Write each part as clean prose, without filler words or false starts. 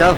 go.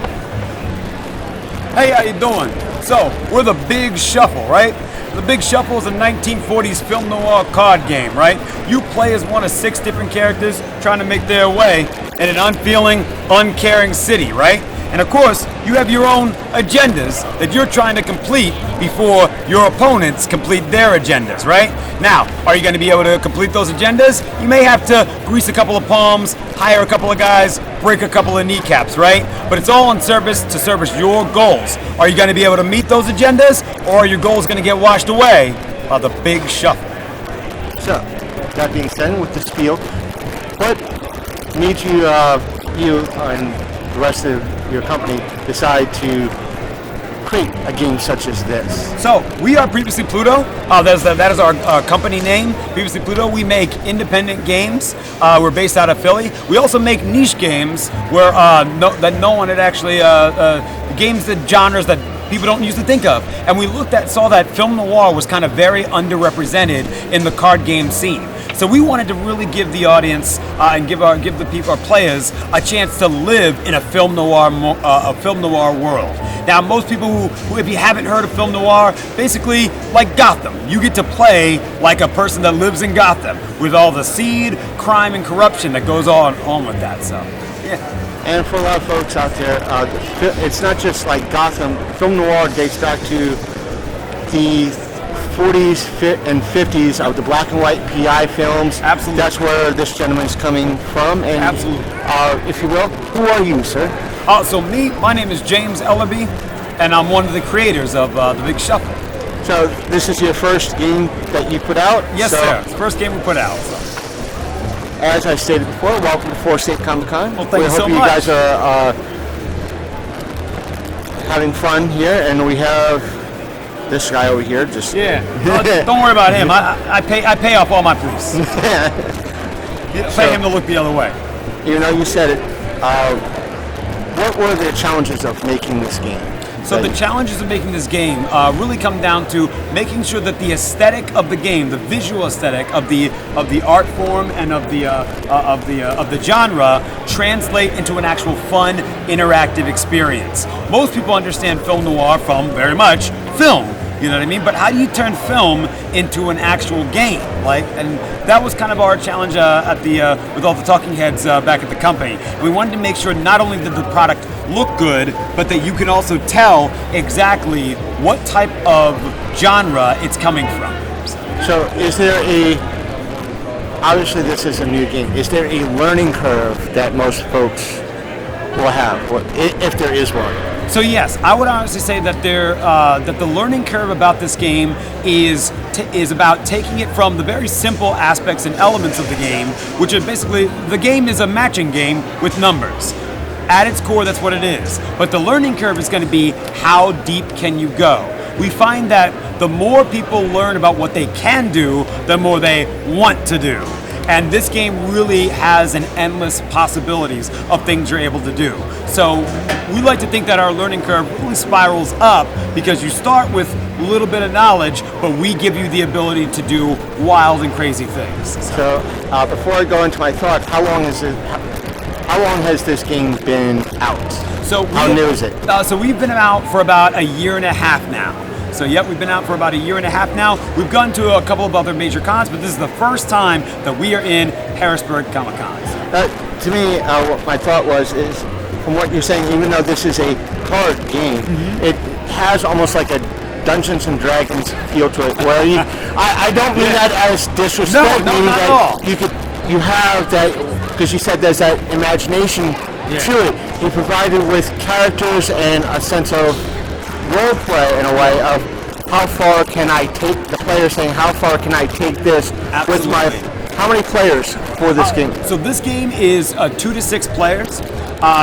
Hey, how you doing? So, we're the Big Shuffle, right? The Big Shuffle is a 1940s film noir card game, right? You play as one of 6 different characters trying to make their way in an unfeeling, uncaring city, right? And of course, you have your own agendas that you're trying to complete before your opponents complete their agendas, right? Now, are you going to be able to complete those agendas? You may have to grease a couple of palms, hire a couple of guys, break a couple of kneecaps, right? But it's all in service to service your goals. Are you going to be able to meet those agendas, or are your goals going to get washed away by the Big Shuffle? So, that being said, with the spiel, what made you and the rest of your company decide to create a game such as this? So, we are Previously Pluto. That is our company name, Previously Pluto. We make independent games. We're based out of Philly. We also make niche games where no one had actually, games that genres that people don't usually think of. And we saw that film noir was kind of very underrepresented in the card game scene. So we wanted to really give the audience and give the people, our players, a chance to live in a film noir world. Now, most people who, if you haven't heard of film noir, basically like Gotham. You get to play like a person that lives in Gotham with all the seed, crime, and corruption that goes on with that. So, yeah. And for a lot of folks out there, it's not just like Gotham. Film noir dates back to the 40s and 50s of the black and white PI films. Absolutely. That's where this gentleman's coming from. And absolutely. If you will, who are you, sir? So my name is James Ellaby, and I'm one of the creators of the Big Shuffle. So this is your first game that you put out? Yes, sir. It's the first game we put out. So. As I stated before, welcome to 4 State Comic Con. Well, thank you so much. We hope you guys are having fun here, and we have this guy over here. Just don't worry about him. I pay off all my police. Pay him to look the other way. You know, you said it. What were the challenges of making this game? So the challenges of making this game really come down to making sure that the aesthetic of the game, the visual aesthetic of the art form and of the genre, translate into an actual fun, interactive experience. Most people understand film noir from very much film. You know what I mean? But how do you turn film into an actual game? And that was kind of our challenge with all the talking heads back at the company. We wanted to make sure not only did the product look good, but that you can also tell exactly what type of genre it's coming from. So is there obviously this is a new game, is there a learning curve that most folks will have, if there is one? So yes, I would honestly say that that the learning curve about this game is about taking it from the very simple aspects and elements of the game, which are basically, the game is a matching game with numbers. At its core, that's what it is. But the learning curve is going to be how deep can you go? We find that the more people learn about what they can do, the more they want to do. And this game really has an endless possibilities of things you're able to do. So we like to think that our learning curve really spirals up because you start with a little bit of knowledge, but we give you the ability to do wild and crazy things. So before I go into my thoughts, how long has this game been out? So how new is it? So we've been out for about a year and a half now. So yep, we've been out for about a year and a half now. We've gone to a couple of other major cons, but this is the first time that we are in Harrisburg Comic Con. To me, what my thought is from what you're saying, even though this is a card game, it has almost like a Dungeons and Dragons feel to it. Where I don't mean that as disrespect. No, not at all. You have that, because you said there's that imagination to it. You provided with characters and a sense of role play in a way of how far can I take, the player saying how far can I take this with my, how many players for this game? So this game is 2 to 6 players.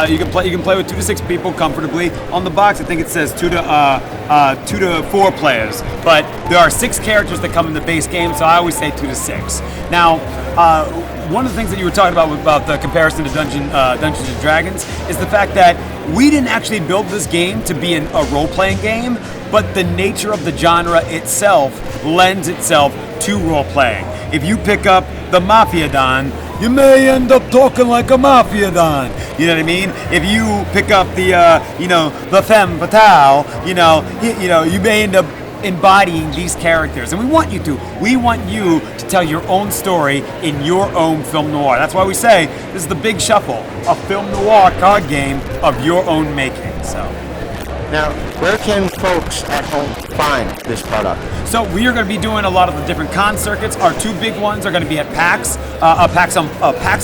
You can play with 2 to 6 people comfortably. On the box, I think it says 2 to 4 players. But there are 6 characters that come in the base game, so I always say 2 to 6. Now, one of the things that you were talking about the comparison to Dungeons and Dragons is the fact that we didn't actually build this game to be a role-playing game, but the nature of the genre itself lends itself to role-playing. If you pick up the Mafia Don, you may end up talking like a mafia don. You know what I mean? If you pick up the, the femme fatale, you may end up embodying these characters, and we want you to. We want you to tell your own story in your own film noir. That's why we say this is the Big Shuffle, a film noir card game of your own making. So. Now, where can folks at home find this product? So we are going to be doing a lot of the different con circuits. Our two big ones are going to be at PAX, PAX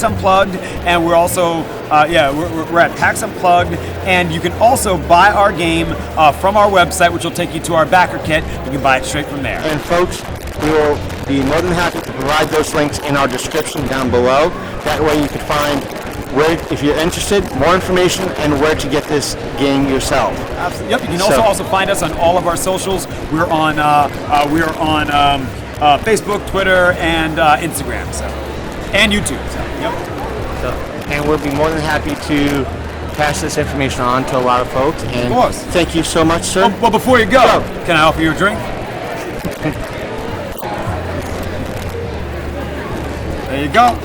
Unplugged, and we're also, we're at PAX Unplugged, and you can also buy our game from our website, which will take you to our backer kit. You can buy it straight from there. And folks, we will be more than happy to provide those links in our description down below. That way you can find where, if you're interested, more information and where to get this game yourself. Absolutely. Yep. You can also find us on all of our socials. We're on Facebook, Twitter, and Instagram, and YouTube. And we'll be more than happy to pass this information on to a lot of folks. And of course. Thank you so much, sir. Well, before you go, can I offer you a drink? There you go.